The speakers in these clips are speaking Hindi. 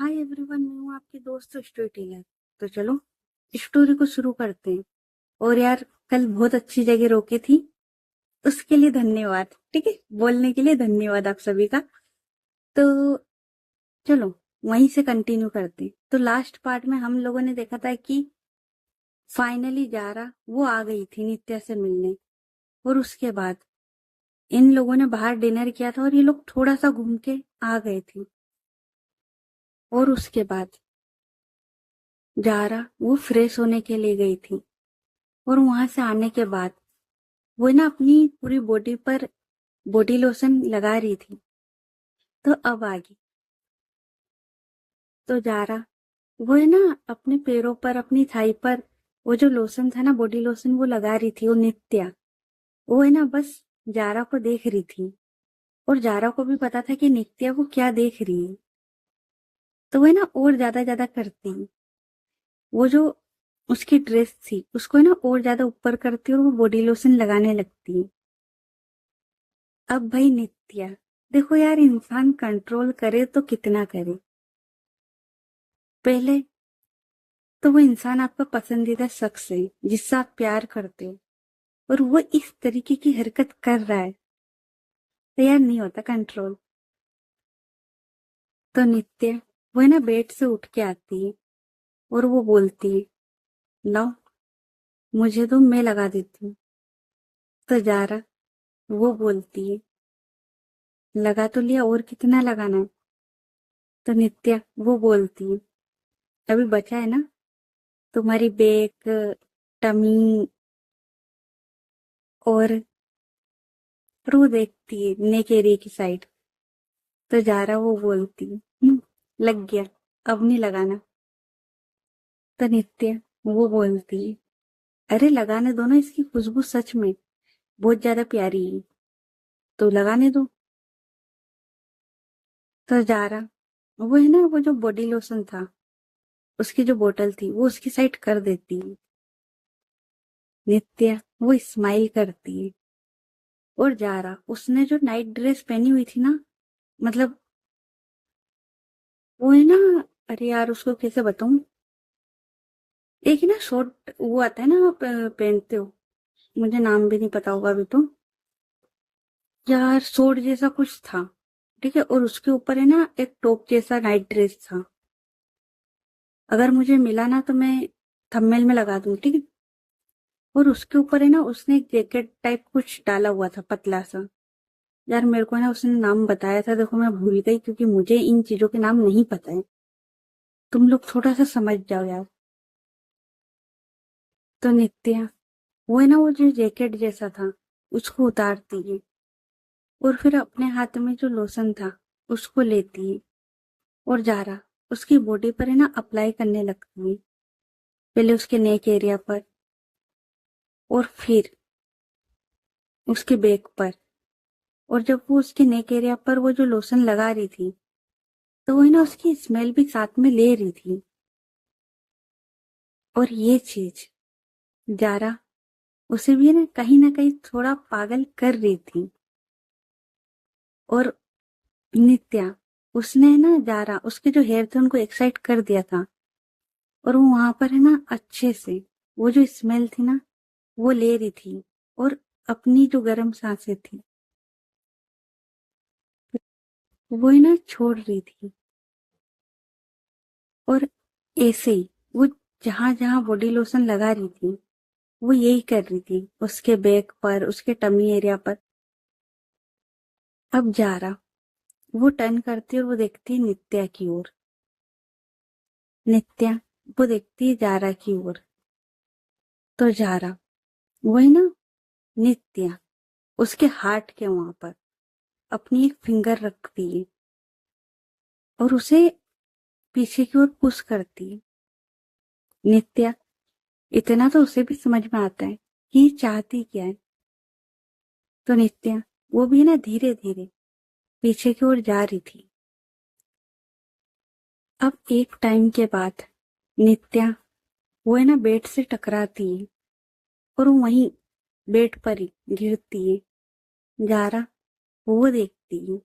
हाय एवरीवन, मैं हूँ आपकी दोस्त स्टोरी टेलर। तो चलो स्टोरी को शुरू करते हैं। और यार, कल बहुत अच्छी जगह रोके थी, उसके लिए धन्यवाद। ठीक है, बोलने के लिए धन्यवाद आप सभी का। तो चलो वहीं से कंटिन्यू करते हैं। तो लास्ट पार्ट में हम लोगों ने देखा था कि फाइनली जारा वो आ गई थी नित्या से मिलने। और उसके बाद इन लोगों ने बाहर डिनर किया था और ये लोग थोड़ा सा घूम के आ गए थे। और उसके बाद जारा वो फ्रेश होने के लिए गई थी। और वहां से आने के बाद वो ना अपनी पूरी बॉडी पर बॉडी लोशन लगा रही थी। तो अब आ गई। तो जारा वो है ना अपने पैरों पर, अपनी थाई पर वो जो लोशन था ना, बॉडी लोशन, वो लगा रही थी। वो नित्या वो है ना बस जारा को देख रही थी। और जारा को भी पता था कि नित्या वो क्या देख रही है। तो वो है ना और ज्यादा ज्यादा करती, वो जो उसकी ड्रेस थी उसको है ना और ज्यादा ऊपर करती और वो बॉडी लोशन लगाने लगती। अब भाई नित्या, देखो यार, इंसान कंट्रोल करे तो कितना करे। पहले तो वो इंसान आपका पसंदीदा शख्स है जिससे आप प्यार करते हो, और वो इस तरीके की हरकत कर रहा है, तो यार नहीं होता कंट्रोल। तो नित्य वो है ना बेड से उठ के आती है और वो बोलती है, लाओ मुझे तो मैं लगा देती हूँ। तो जारा वो बोलती है, लगा तो लिया, और कितना लगाना है। तो नित्या वो बोलती है, अभी बचा है ना तुम्हारी बैक, टमी, और वो देखती है नेक एरिया की साइड। तो जारा वो बोलती है, लग गया, अब नहीं लगाना। तो नित्य वो बोलती है, अरे लगाने दो ना, इसकी खुशबू सच में बहुत ज्यादा प्यारी है, तो लगाने दो। तो जारा वो है ना वो जो बॉडी लोशन था उसकी जो बोतल थी वो उसकी साइड कर देती है। नित्य वो स्माइल करती है। और जारा उसने जो नाइट ड्रेस पहनी हुई थी ना, मतलब वो है ना, अरे यार उसको कैसे बताऊं। एक ना शॉर्ट वो आता है ना, आप पहनते हो, मुझे नाम भी नहीं पता होगा अभी तो। यार शॉर्ट जैसा कुछ था, ठीक है, और उसके ऊपर है ना एक टॉप जैसा नाइट ड्रेस था। अगर मुझे मिला ना तो मैं थंबनेल में लगा दूंगी, ठीक है। और उसके ऊपर है ना उसने एक जैकेट टाइप कुछ डाला हुआ था, पतला सा। यार मेरे को ना उसने नाम बताया था, देखो मैं भूल गई क्योंकि मुझे इन चीजों के नाम नहीं पता है। तुम लोग थोड़ा सा समझ जाओ यार। तो नित्या वो है ना वो जो जैकेट जैसा था उसको उतारती है, और फिर अपने हाथ में जो लोशन था उसको लेती है, और जारा उसकी बॉडी पर है ना अप्लाई करने लगती है। पहले उसके नेक एरिया पर, और फिर उसके बैक पर। और जब वो उसके नेक एरिया पर वो जो लोशन लगा रही थी, तो वो है ना उसकी स्मेल भी साथ में ले रही थी। और ये चीज जारा उसे भी ना कहीं थोड़ा पागल कर रही थी। और नित्या उसने ना जारा उसके जो हेयर थे उनको एक्साइट कर दिया था। और वो वहां पर है ना अच्छे से वो जो स्मेल थी ना वो ले रही थी, और अपनी जो गर्म सांसें थी वो है ना छोड़ रही थी। और ऐसे ही वो जहां जहां बॉडी लोशन लगा रही थी वो यही कर रही थी, उसके बैक पर, उसके टमी एरिया पर। अब जारा वो टर्न करती है और वो देखती है नित्या की ओर। नित्या वो देखती है जारा की ओर। तो जारा वो है ना नित्या उसके हार्ट के वहां पर अपनी एक फिंगर रखती है और उसे पीछे की ओर पुश करती है। नित्या इतना तो उसे भी समझ में आता है कि ये चाहती क्या है। तो नित्या वो भी ना धीरे धीरे पीछे की ओर जा रही थी। अब एक टाइम के बाद नित्या वो है ना बेड से टकराती है, और वो वहीं बेड पर ही गिरती है। जारा वो देखती है,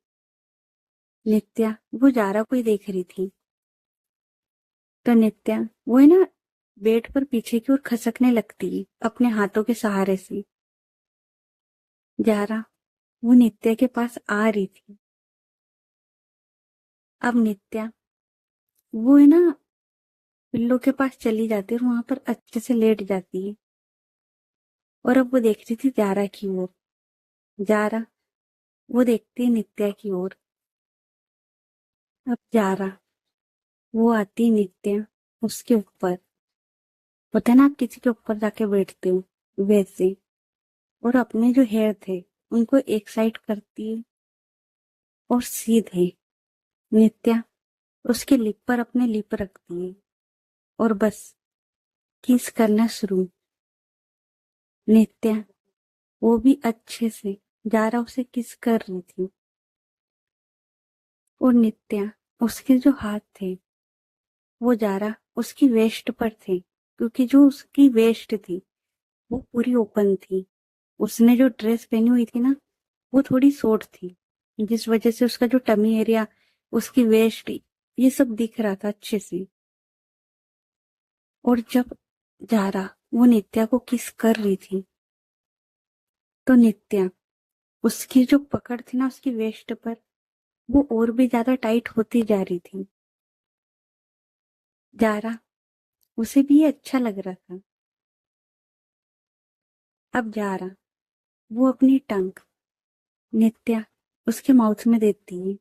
नित्या वो जारा को ही देख रही थी। तो नित्या वो है ना बेड पर पीछे की ओर खसकने लगती है अपने हाथों के सहारे से। जारा वो नित्या के पास आ रही थी। अब नित्या वो है ना पिल्लो के पास चली जाती है और वहां पर अच्छे से लेट जाती है। और अब वो देख रही थी जारा की ओर। जारा वो देखती है नित्या की ओर। अब जारा वो आती है नित्या उसके ऊपर। होता है ना आप किसी के ऊपर जाके बैठते हो वैसे। और अपने जो हेयर थे उनको एक साइड करती है और सीधे नित्या उसके लिप पर अपने लिप रखती है और बस किस करना शुरू। नित्या वो भी अच्छे से जारा उसे किस कर रही थी। और नित्या उसके जो हाथ थे वो जारा उसकी वेस्ट पर थे क्योंकि जो उसकी वेस्ट थी वो पूरी ओपन थी। उसने जो ड्रेस पहनी हुई थी ना वो थोड़ी शॉर्ट थी जिस वजह से उसका जो टमी एरिया उसकी वेस्ट ये सब दिख रहा था अच्छे से। और जब जारा वो नित्या को किस कर रही थी तो नित्या उसकी जो पकड़ थी ना उसकी वेस्ट पर वो और भी ज्यादा टाइट होती जा रही थी। जारा उसे भी ये अच्छा लग रहा था। अब जारा वो अपनी टंग नित्या उसके माउथ में देती है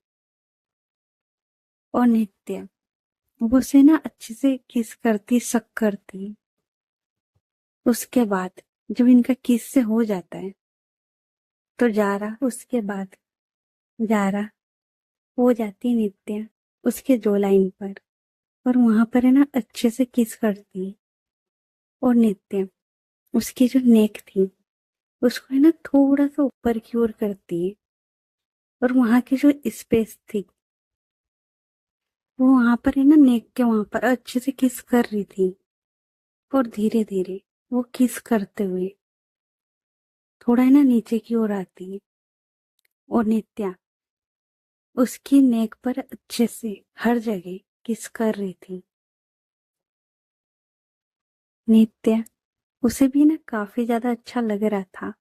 और नित्या वो उसे ना अच्छे से किस करती सक करती। उसके बाद जब इनका किस से हो जाता है तो जारा उसके बाद जारा हो जाती है नित्या उसके जो लाइन पर और वहां पर है ना अच्छे से किस करती है। और नित्या उसकी जो नेक थी उसको है ना थोड़ा सा ऊपर की ओर करती है और वहां की जो स्पेस थी वो वहां पर है ना नेक के वहां पर अच्छे से किस कर रही थी। और धीरे धीरे वो किस करते हुए थोड़ा है ना नीचे की ओर आती है और नित्या उसकी नेक पर अच्छे से हर जगह किस कर रही थी। नित्या उसे भी ना काफी ज्यादा अच्छा लग रहा था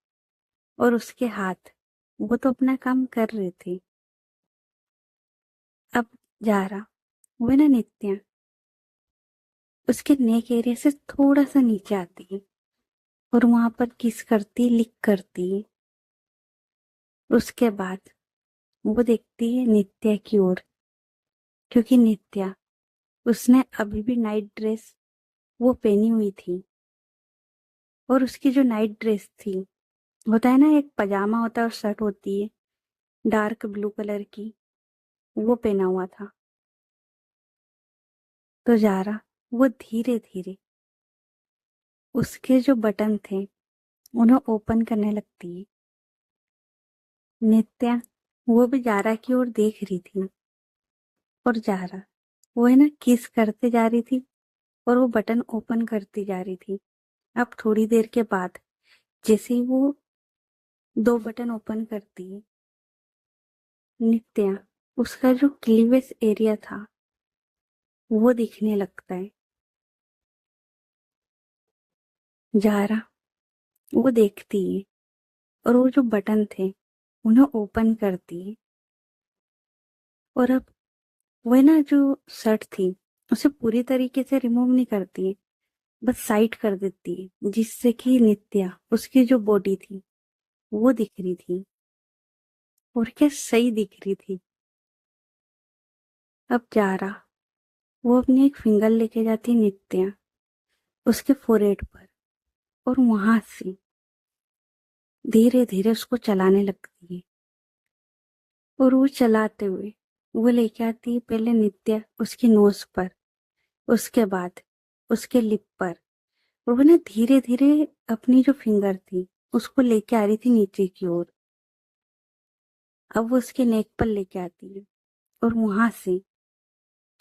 और उसके हाथ वो तो अपना काम कर रहे थे। अब जारा वो है ना नित्या उसके नेक एरिया से थोड़ा सा नीचे आती है और वहां पर किस करती लिक करती है। उसके बाद वो देखती है नित्या की ओर क्योंकि नित्या उसने अभी भी नाइट ड्रेस वो पहनी हुई थी। और उसकी जो नाइट ड्रेस थी होता है ना एक पजामा होता है और शर्ट होती है डार्क ब्लू कलर की वो पहना हुआ था। तो जारा वो धीरे धीरे उसके जो बटन थे उन्हें ओपन करने लगती है। नित्या वो भी जारा की ओर देख रही थी और जारा वो है ना किस करते जा रही थी और वो बटन ओपन करती जा रही थी। अब थोड़ी देर के बाद जैसे ही वो दो बटन ओपन करती है नित्या उसका जो क्लीवेज एरिया था वो दिखने लगता है। जारा वो देखती है और वो जो बटन थे उन्हें ओपन करती है। और अब वो ना जो शर्ट थी उसे पूरी तरीके से रिमूव नहीं करती है बस साइड कर देती है जिससे कि नित्या उसकी जो बॉडी थी वो दिख रही थी और क्या सही दिख रही थी। अब जारा वो अपनी एक फिंगर लेके जाती नित्या उसके फोrehead पर और वहां से धीरे धीरे उसको चलाने लगती है। और वो चलाते हुए वो लेके आती है पहले नित्या उसकी नोज पर उसके बाद उसके लिप पर। और वो ना धीरे धीरे अपनी जो फिंगर थी उसको लेके आ रही थी नीचे की ओर। अब वो उसके नेक पर लेके आती है और वहां से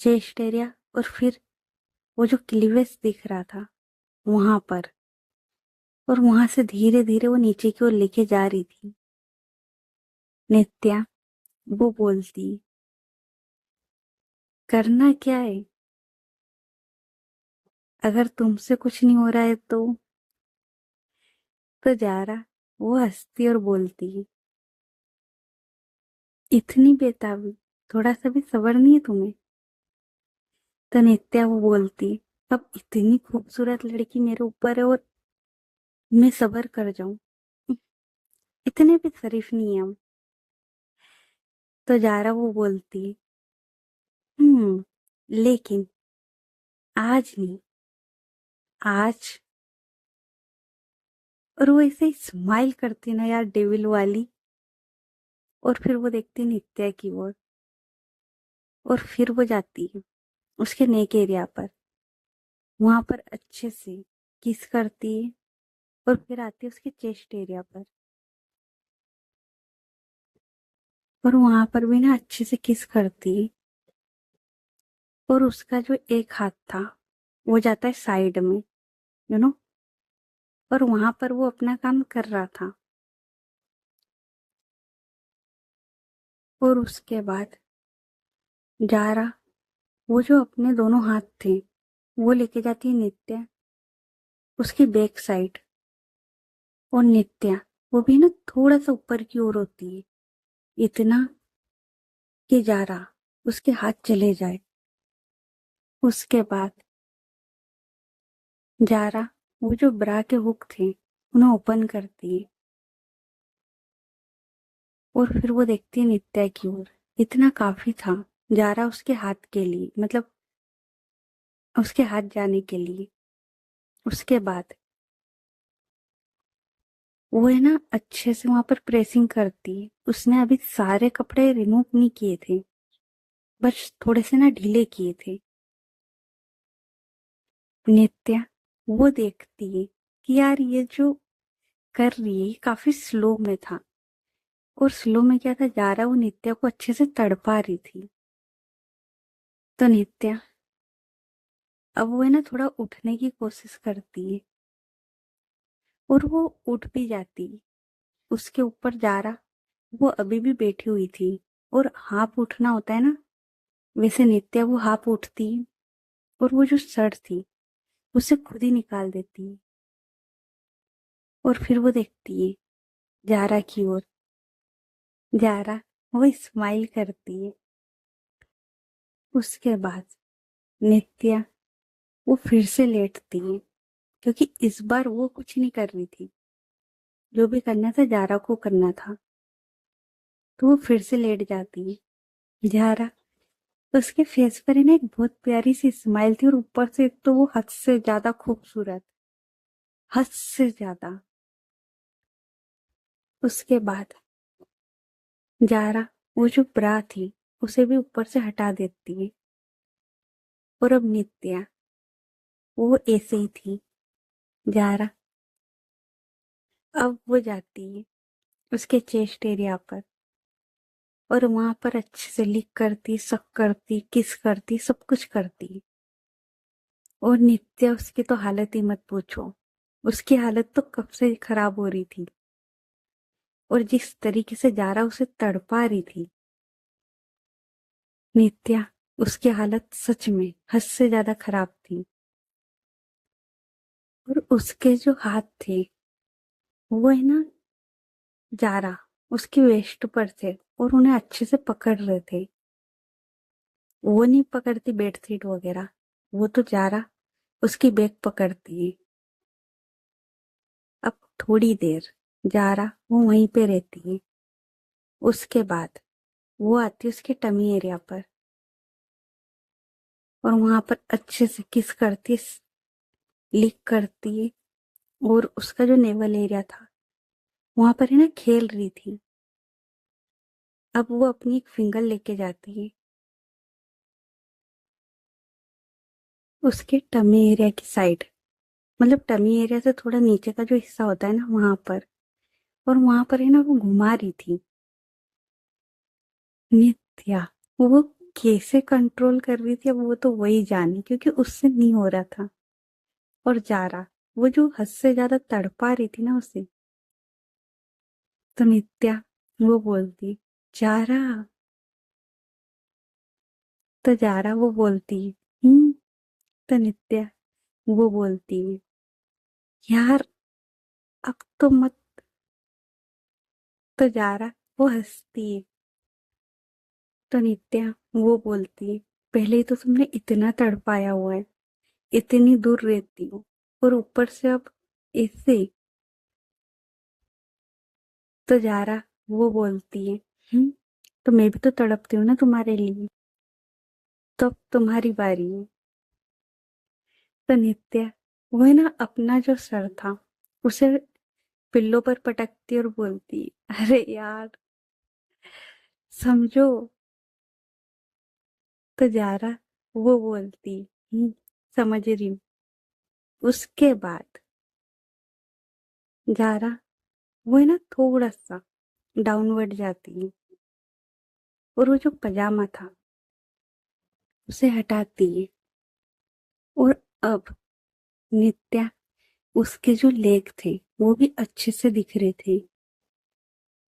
चेस्ट एरिया और फिर वो जो क्लीवेज दिख रहा था वहां पर। और वहां से धीरे धीरे वो नीचे की ओर लेके जा रही थी। नित्या वो बोलती करना क्या है अगर तुमसे कुछ नहीं हो रहा है तो जारा वो हंसती और बोलती, इतनी बेताबी, थोड़ा सा भी सब्र नहीं है तुम्हें? तो नित्या वो बोलती, अब इतनी खूबसूरत लड़की मेरे ऊपर है और मैं सब्र कर जाऊं? इतने भी शरीफ नहीं है हम। तो जारा वो बोलती, हम्म, लेकिन आज नहीं, आज। और वो ऐसे ही स्माइल करती ना यार, डेविल वाली। और फिर वो देखती नित्या की ओर, और फिर वो जाती है उसके नेक एरिया पर, वहां पर अच्छे से किस करती है, और फिर आती है उसके चेस्ट एरिया पर, और वहां पर भी ना अच्छे से किस करती है। और उसका जो एक हाथ था वो जाता है साइड में, यू नो, और वहां पर वो अपना काम कर रहा था। और उसके बाद जारा वो जो अपने दोनों हाथ थे वो लेके जाती है नित्या उसकी बैक साइड, और नित्या वो भी ना थोड़ा सा ऊपर की ओर होती है, इतना कि जारा उसके हाथ चले जाए। उसके बाद जारा वो जो ब्रा के हुक थे उन्हें ओपन करती है, और फिर वो देखती है नित्या की ओर। इतना काफी था जारा उसके हाथ के लिए, मतलब उसके हाथ जाने के लिए। उसके बाद वो है ना अच्छे से वहां पर प्रेसिंग करती है। उसने अभी सारे कपड़े रिमूव नहीं किए थे, बस थोड़े से ना ढीले किए थे। नित्या वो देखती है कि यार ये जो कर रही है ये काफी स्लो में था, और स्लो में क्या था, जारा वो नित्या को अच्छे से तड़पा रही थी। तो नित्या अब वो है ना थोड़ा उठने की कोशिश करती है, और वो उठ भी जाती है। उसके ऊपर जारा वो अभी भी बैठी हुई थी, और हाफ उठना होता है ना, वैसे नित्या वो हाफ उठती है, और वो जो शर्ट थी उसे खुद ही निकाल देती है। और फिर वो देखती है जारा की ओर। जारा वो स्माइल करती है। उसके बाद नित्या वो फिर से लेटती है, क्योंकि इस बार वो कुछ नहीं कर रही थी, जो भी करना था जारा को करना था। तो वो फिर से लेट जाती है। जारा, उसके फेस पर है ना एक बहुत प्यारी सी स्माइल थी, और ऊपर से एक तो वो हद से ज्यादा खूबसूरत, हद से ज्यादा। उसके बाद जारा वो जो ब्रा थी उसे भी ऊपर से हटा देती है, और अब नित्या वो ऐसे ही थी। जारा अब वो जाती है उसके चेस्ट एरिया पर, और वहां पर अच्छे से लिक करती, सक करती, किस करती, सब कुछ करती। और नित्या उसकी तो हालत ही मत पूछो, उसकी हालत तो कब से खराब हो रही थी। और जिस तरीके से जारा उसे तड़पा रही थी नित्या, उसकी हालत सच में हद से ज्यादा खराब थी। और उसके जो हाथ थे वो है ना जारा उसकी वेस्ट पर थे, और उन्हें अच्छे से पकड़ रहे थे। वो नहीं पकड़ती बेडशीट वगैरह, वो तो जारा उसकी बैग पकड़ती है। अब थोड़ी देर जारा वो वहीं पे रहती है। उसके बाद वो आती है उसके टमी एरिया पर, और वहां पर अच्छे से किस करती है, लिक करती है। और उसका जो नेवल एरिया था वहां पर है ना खेल रही थी। अब वो अपनी एक फिंगर लेके जाती है उसके टमी एरिया की साइड, मतलब टमी एरिया से थोड़ा नीचे का जो हिस्सा होता है ना वहां पर, और वहां पर है ना वो घुमा रही थी। नित्या वो कैसे कंट्रोल कर रही थी अब वो तो वही जाने, क्योंकि उससे नहीं हो रहा था। और जारा वो जो हद से ज्यादा तड़पा रही थी ना उसे, तो नित्या वो बोलती, जारा। तो जारा वो बोलती, हम्म। तो नित्या वो बोलती है, यार अब तो मत। तो जारा वो हंसती है। तो नित्या वो बोलती है, पहले ही तो तुमने इतना तड़पाया हुआ है, इतनी दूर रहती हो, और ऊपर से अब ऐसे। तो जारा वो बोलती है, तो मैं भी तो तड़पती हूँ ना तुम्हारे लिए, तो अब तुम्हारी बारी है। तो नित्या वो है ना अपना जो सर था उसे पिल्लो पर पटकती और बोलती, अरे यार समझो। तो जारा वो बोलती, समझ रही हूँ। उसके बाद जारा वो है ना थोड़ा सा डाउनवर्ड जाती है, और वो जो पजामा था उसे हटाती है, और अब नित्या उसके जो लेग थे वो भी अच्छे से दिख रहे थे।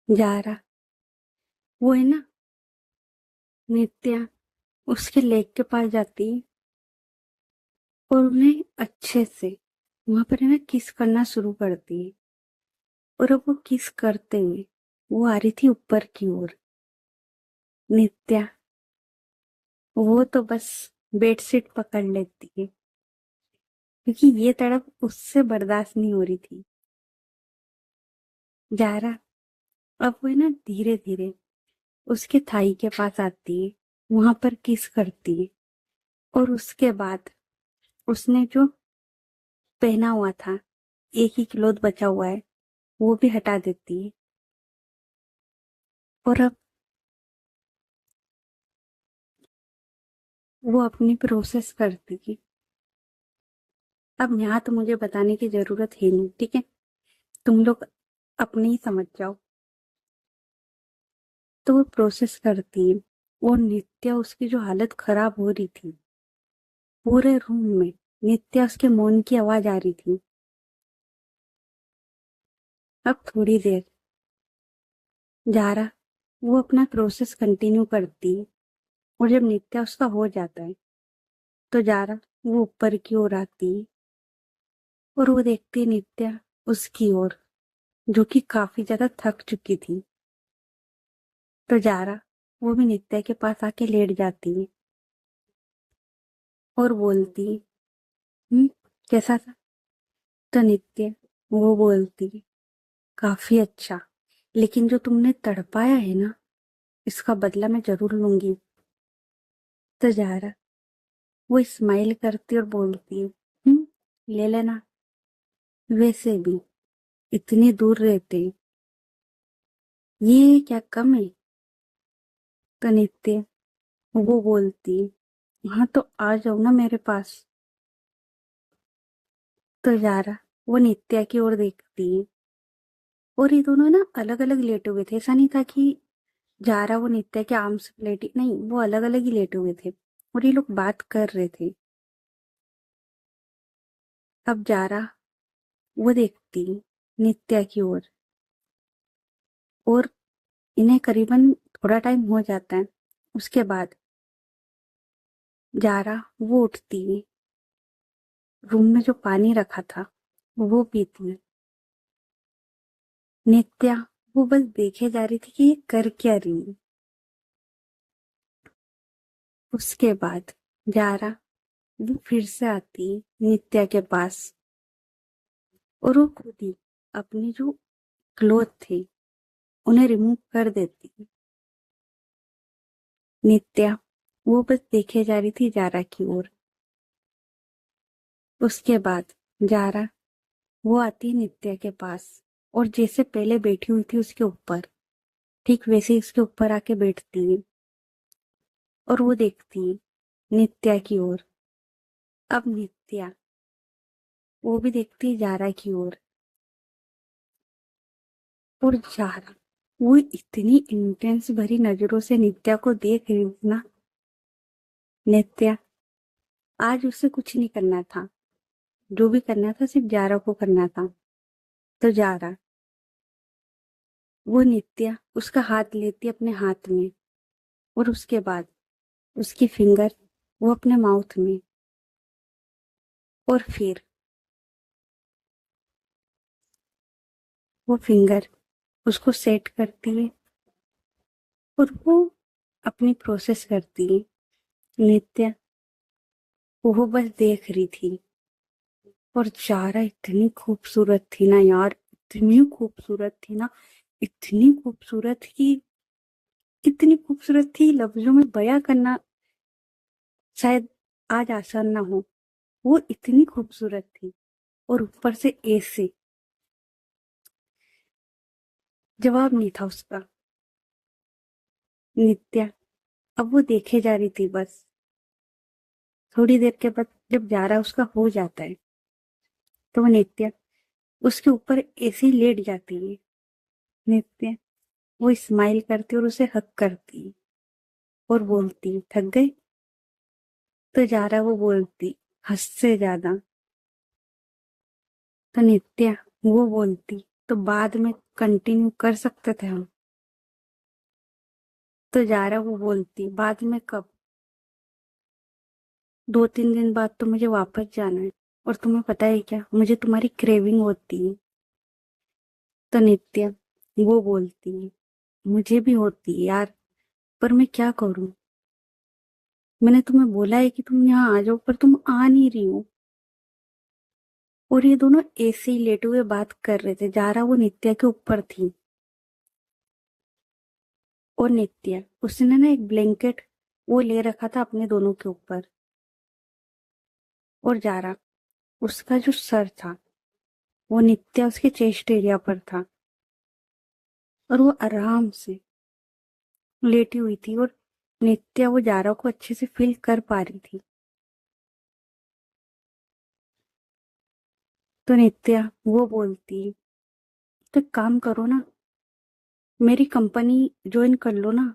जारा वो है ना नित्या उसके लेग के पास जाती है, और उन्हें अच्छे से वहां पर है ना किस करना शुरू करती है। और अब वो किस करते हुए वो आ रही थी ऊपर की ओर। नित्या वो तो बस बेडशीट पकड़ लेती है, क्योंकि ये तड़प उससे बर्दाश्त नहीं हो रही थी। जारा अब वो है ना धीरे धीरे उसके थाई के पास आती है, वहां पर किस करती है, और उसके बाद उसने जो पहना हुआ था, एक ही क्लोथ बचा हुआ है, वो भी हटा देती है। और अब वो अपनी प्रोसेस करती है। अब यहाँ तो मुझे बताने की जरूरत है नहीं, ठीक है, तुम लोग अपने ही समझ जाओ। तो वो प्रोसेस करती है, और नित्या उसकी जो हालत खराब हो रही थी, पूरे रूम में नित्या उसके मौन की आवाज आ रही थी। अब थोड़ी देर जारा वो अपना प्रोसेस कंटिन्यू करती है, और जब नित्या उसका हो जाता है तो जारा वो ऊपर की ओर आती है, और वो देखती है नित्या उसकी ओर, जो कि काफी ज्यादा थक चुकी थी। तो जारा वो भी नित्या के पास आके लेट जाती है, और बोलती, हम्म कैसा था? तो नित्या वो बोलती, काफी अच्छा, लेकिन जो तुमने तड़पाया है ना, इसका बदला मैं जरूर लूंगी। तो जारा वो स्माइल करती और बोलती है, ले लेना। वैसे भी इतनी दूर रहते, ये क्या कम है? तो नित्य वो बोलती, हाँ तो आ जाओ ना मेरे पास। तो जारा वो नित्या की ओर देखती है, और ये दोनों ना अलग अलग लेटे हुए थे। ऐसा नहीं था कि जारा वो नित्या के आर्म्स पे लेटी, नहीं, वो अलग अलग ही लेटे हुए थे, और ये लोग बात कर रहे थे। अब जारा वो देखती नित्या की ओर, और इन्हें करीबन थोड़ा टाइम हो जाता है। उसके बाद जारा वो उठती है, रूम में जो पानी रखा था वो पीती है। नित्या वो बस देखे जा रही थी कि ये कर क्या रही है। उसके बाद जारा वो फिर से आती है नित्या के पास, और वो खुद ही अपनी जो क्लोथ थे उन्हें रिमूव कर देती है। नित्या वो बस देखे जा रही थी जारा की ओर। उसके बाद जारा वो आती है नित्या के पास, और जैसे पहले बैठी हुई थी उसके ऊपर, ठीक वैसे ही उसके ऊपर आके बैठती है, और वो देखती है नित्या की ओर। अब नित्या वो भी देखती है जारा की ओर, और जारा वो इतनी इंटेंस भरी नजरों से नित्या को देख रही थी ना। नित्या आज उसे कुछ नहीं करना था, जो भी करना था सिर्फ जारा को करना था। तो जारा वो नित्या उसका हाथ लेती अपने हाथ में, और उसके बाद उसकी फिंगर वो अपने माउथ में, और फिर वो फिंगर उसको सेट करती है और वो अपनी प्रोसेस करती है। नित्या वो बस देख रही थी। और जारा इतनी खूबसूरत थी ना यार, इतनी खूबसूरत थी ना, इतनी खूबसूरत कि इतनी खूबसूरत थी लफ्जों में बयां करना शायद आज आसान ना हो। वो इतनी खूबसूरत थी और ऊपर से ऐसे जवाब नहीं था उसका। नित्या अब वो देखे जा रही थी बस। थोड़ी देर के बाद जब जारा उसका हो जाता है तो वो नित्या उसके ऊपर ऐसे ही लेट जाती है। नित्या वो स्माइल करती और उसे हक करती और बोलती थक गए। तो जारा वो बोलती हद से ज्यादा। तो नित्या वो बोलती तो बाद में कंटिन्यू कर सकते थे हम। तो जारा वो बोलती बाद में कब, 2-3 दिन बाद तो मुझे वापस जाना है। और तुम्हें पता है क्या, मुझे तुम्हारी क्रेविंग होती है। तो नित्या वो बोलती है मुझे भी होती है यार, पर मैं क्या करूं। मैंने तुम्हें बोला है कि तुम यहाँ आ जाओ पर तुम आ नहीं रही हो। और ये दोनों ऐसे ही लेटे हुए बात कर रहे थे। जारा वो नित्या के ऊपर थी और नित्या उसने ना एक ब्लैंकेट वो ले रखा था अपने दोनों के ऊपर। और जारा उसका जो सर था वो नित्या उसके चेस्ट एरिया पर था और वो आराम से लेटी हुई थी। और नित्या वो जारा को अच्छे से फील कर पा रही थी। तो नित्या वो बोलती तो एक काम करो ना, मेरी कंपनी ज्वाइन कर लो ना।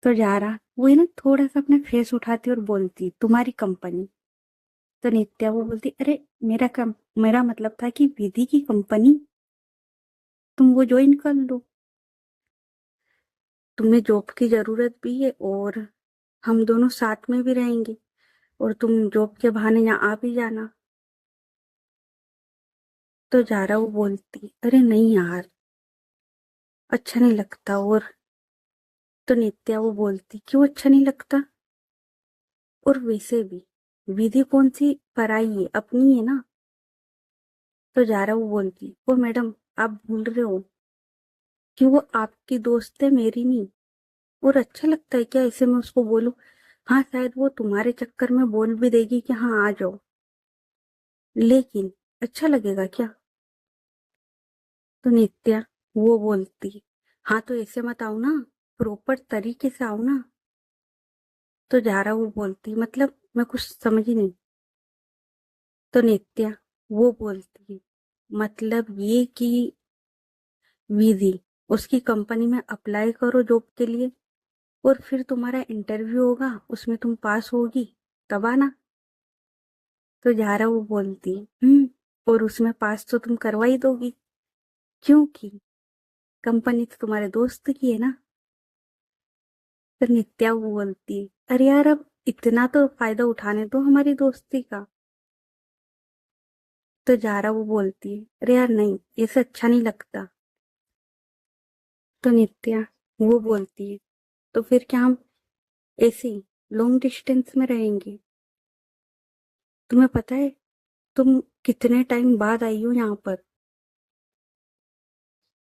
तो जारा वो है ना थोड़ा सा अपना फेस उठाती और बोलती तुम्हारी कंपनी। तो नित्या वो बोलती अरे मेरा मतलब था कि विधि की कंपनी, तुम वो ज्वाइन कर लो। तुम्हें जॉब की जरूरत भी है और हम दोनों साथ में भी रहेंगे और तुम जॉब के बहाने यहाँ आ भी जाना। तो जारा वो बोलती अरे नहीं यार, अच्छा नहीं लगता। और तो नित्या वो बोलती क्यों अच्छा नहीं लगता। और वैसे भी विधि कौन सी पराई है, अपनी है ना। तो जारा वो बोलती ओ मैडम, आप भूल रहे हो कि वो आपकी दोस्त है, मेरी नहीं। और अच्छा लगता है क्या ऐसे मैं उसको बोलूं। हाँ शायद वो तुम्हारे चक्कर में बोल भी देगी कि हाँ आ जाओ, लेकिन अच्छा लगेगा क्या। तो नित्या वो बोलती हाँ तो ऐसे मत आओ ना, प्रॉपर तरीके से आओ ना। तो जारा वो बोलती मतलब मैं कुछ समझी नहीं। तो नित्या वो बोलती मतलब ये कि विधि उसकी कंपनी में अप्लाई करो जॉब के लिए और फिर तुम्हारा इंटरव्यू होगा, उसमें तुम पास होगी तब आना। तो जारा वो बोलती और उसमें पास तो तुम करवा ही दोगी क्योंकि कंपनी तो तुम्हारे दोस्त की है ना। तो नित्या वो बोलती अरे यार अब इतना तो फायदा उठाने दो हमारी दोस्ती का। तो जारा वो बोलती अरे यार नहीं, ऐसे अच्छा नहीं लगता। तो नित्या वो बोलती है तो फिर क्या हम ऐसे ही लॉन्ग डिस्टेंस में रहेंगे। तुम्हें पता है तुम कितने टाइम बाद आई हो यहाँ पर।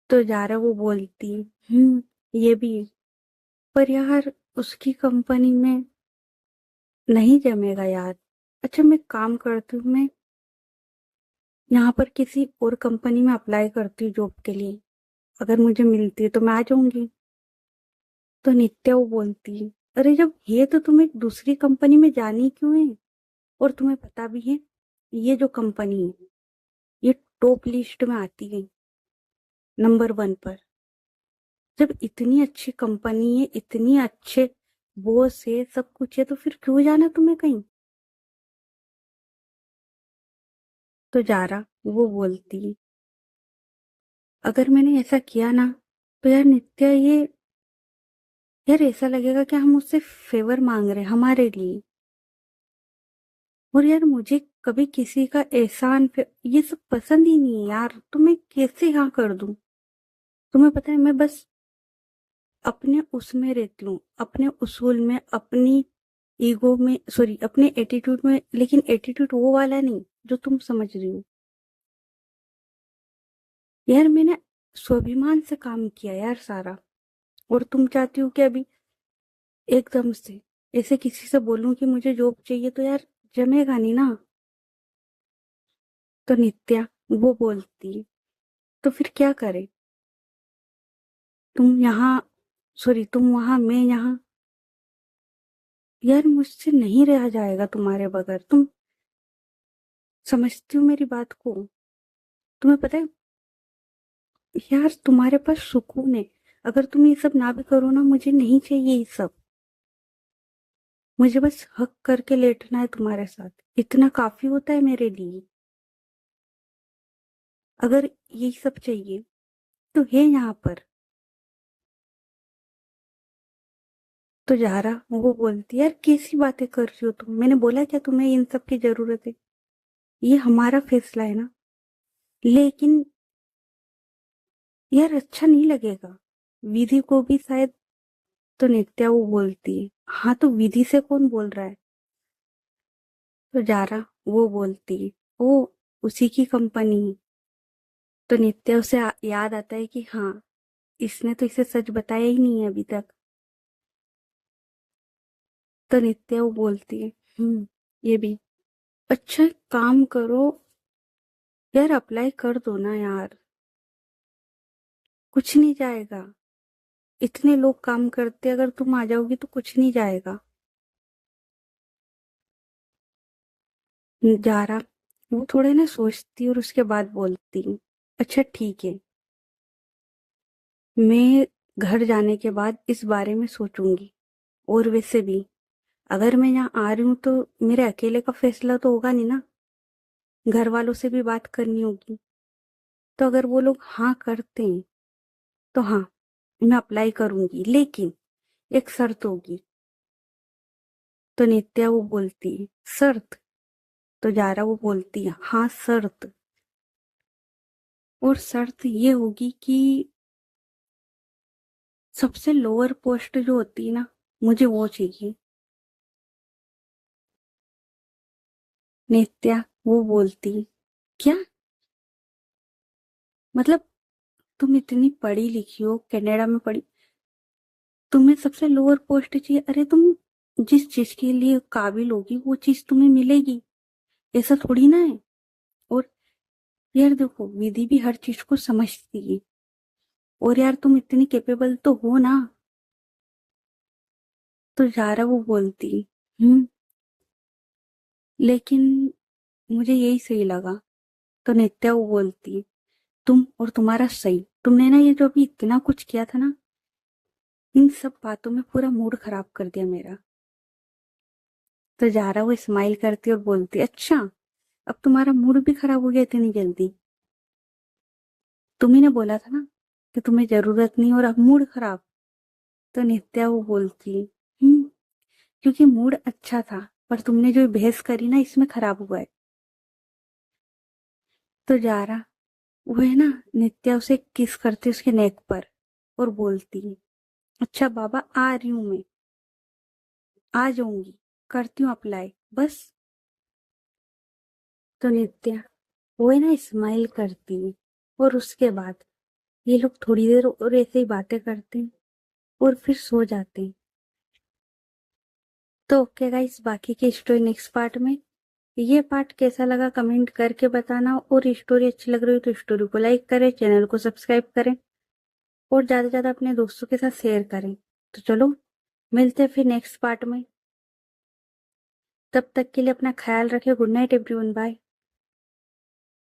तो जारा वो बोलती ये भी है। पर यार उसकी कंपनी में नहीं जमेगा यार। अच्छा मैं काम करती हूँ, मैं यहाँ पर किसी और कंपनी में अप्लाई करती हूँ जॉब के लिए, अगर मुझे मिलती है तो मैं आ जाऊंगी। तो नित्या वो बोलती है अरे जब ये तो तुम्हें दूसरी कंपनी में जानी क्यों है। और तुम्हें पता भी है ये जो कंपनी है ये टॉप लिस्ट में आती है, नंबर 1 पर। जब इतनी अच्छी कंपनी है, इतनी अच्छे बॉस है, सब कुछ है, तो फिर क्यों जाना तुम्हें कहीं। तो जारा वो बोलती है अगर मैंने ऐसा किया ना तो यार नित्या ये यार ऐसा लगेगा कि हम उससे फेवर मांग रहे हैं हमारे लिए। और यार मुझे कभी किसी का ये सब पसंद ही नहीं है यार, तो मैं कैसे हाँ कर दूं? तुम्हें पता है मैं बस अपने उसमें रहती हूँ, अपने उसूल में, अपनी ईगो में, सॉरी अपने एटीट्यूड में, लेकिन एटीट्यूड वो वाला नहीं जो तुम समझ रही हो। यार मैंने स्वाभिमान से काम किया यार सारा, और तुम चाहती हो कि अभी एकदम से ऐसे किसी से बोलूं कि मुझे जॉब चाहिए, तो यार जमेगा नहीं ना। तो नित्या वो बोलती, तो फिर क्या करे? तुम यहाँ, सॉरी तुम वहां, मैं यहाँ। यार मुझसे नहीं रहा जाएगा तुम्हारे बगैर, तुम समझती हो मेरी बात को? तुम्हें पता है यार, तुम्हारे पास सुकून है। अगर तुम ये सब ना भी करो ना, मुझे नहीं चाहिए ये सब। मुझे बस हक करके लेटना है तुम्हारे साथ, इतना काफी होता है मेरे लिए। अगर यही सब चाहिए तो है यहाँ पर। तो जारा वो बोलती है, यार कैसी बातें कर रही हो तुम? मैंने बोला क्या तुम्हें इन सब की जरूरत है? ये हमारा फैसला है ना। लेकिन यार अच्छा नहीं लगेगा विधि को भी शायद। तो नित्या वो बोलती है, हाँ तो विधि से कौन बोल रहा है? तो जारा वो बोलती है, ओ उसी की कंपनी। तो नित्या उसे याद आता है कि हाँ, इसने तो इसे सच बताया ही नहीं है अभी तक। तो नित्या वो बोलती है, ये भी अच्छा, काम करो यार, अप्लाई कर दो ना यार, कुछ नहीं जाएगा। इतने लोग काम करते, अगर तुम आ जाओगी तो कुछ नहीं जाएगा। जारा वो थोड़े ना सोचती और उसके बाद बोलती, अच्छा ठीक है, मैं घर जाने के बाद इस बारे में सोचूंगी। और वैसे भी अगर मैं यहाँ आ रही हूँ तो मेरे अकेले का फैसला तो होगा नहीं ना, घर वालों से भी बात करनी होगी। तो अगर वो लोग हाँ करते हैं तो हाँ, मैं अप्लाई करूंगी, लेकिन एक शर्त होगी। तो नित्या वो बोलती है, शर्त? तो जारा वो बोलती है, हाँ शर्त। और शर्त ये होगी कि सबसे लोअर पोस्ट जो होती है ना, मुझे वो चाहिए। नित्या वो बोलती, क्या मतलब? तुम इतनी पढ़ी लिखी हो, कनाडा में पढ़ी, तुम्हें सबसे लोअर पोस्ट चाहिए? अरे तुम जिस चीज के लिए काबिल होगी वो चीज तुम्हें मिलेगी, ऐसा थोड़ी ना है। और यार देखो, विधि भी हर चीज को समझती है, और यार तुम इतनी कैपेबल तो हो ना। तो जारा वो बोलती, हम्म, लेकिन मुझे यही सही लगा। तो नित्या वो बोलती, तुम और तुम्हारा सही, तुमने ना ये जो अभी इतना कुछ किया था ना, इन सब बातों में पूरा मूड खराब कर दिया मेरा। तो जारा वो स्माइल करती और बोलती, अच्छा अब तुम्हारा मूड भी खराब हो गया इतनी जल्दी? तुम्ही ने बोला था ना कि तुम्हें जरूरत नहीं, और अब मूड खराब? तो नित्या वो बोलती, हम्म, क्योंकि मूड अच्छा था, पर तुमने जो बहस करी ना इसमें खराब हुआ है। तो जारा वो है ना, नित्या उसे किस करती उसके नेक पर, और बोलती, अच्छा बाबा आ रही हूं मैं, आ जाऊंगी, करती हूँ अप्लाई बस। तो नित्या वो है ना स्माइल करती है, और उसके बाद ये लोग थोड़ी देर और ऐसे ही बातें करते हैं, और फिर सो जाते हैं। तो ओके गाइस, बाकी की स्टोरी नेक्स्ट पार्ट में। ये पार्ट कैसा लगा कमेंट करके बताना, और स्टोरी अच्छी लग रही हो तो स्टोरी को लाइक करें, चैनल को सब्सक्राइब करें, और ज्यादा से ज्यादा अपने दोस्तों के साथ शेयर करें। तो चलो मिलते हैं फिर नेक्स्ट पार्ट में। तब तक के लिए अपना ख्याल रखें। Good night everyone, bye.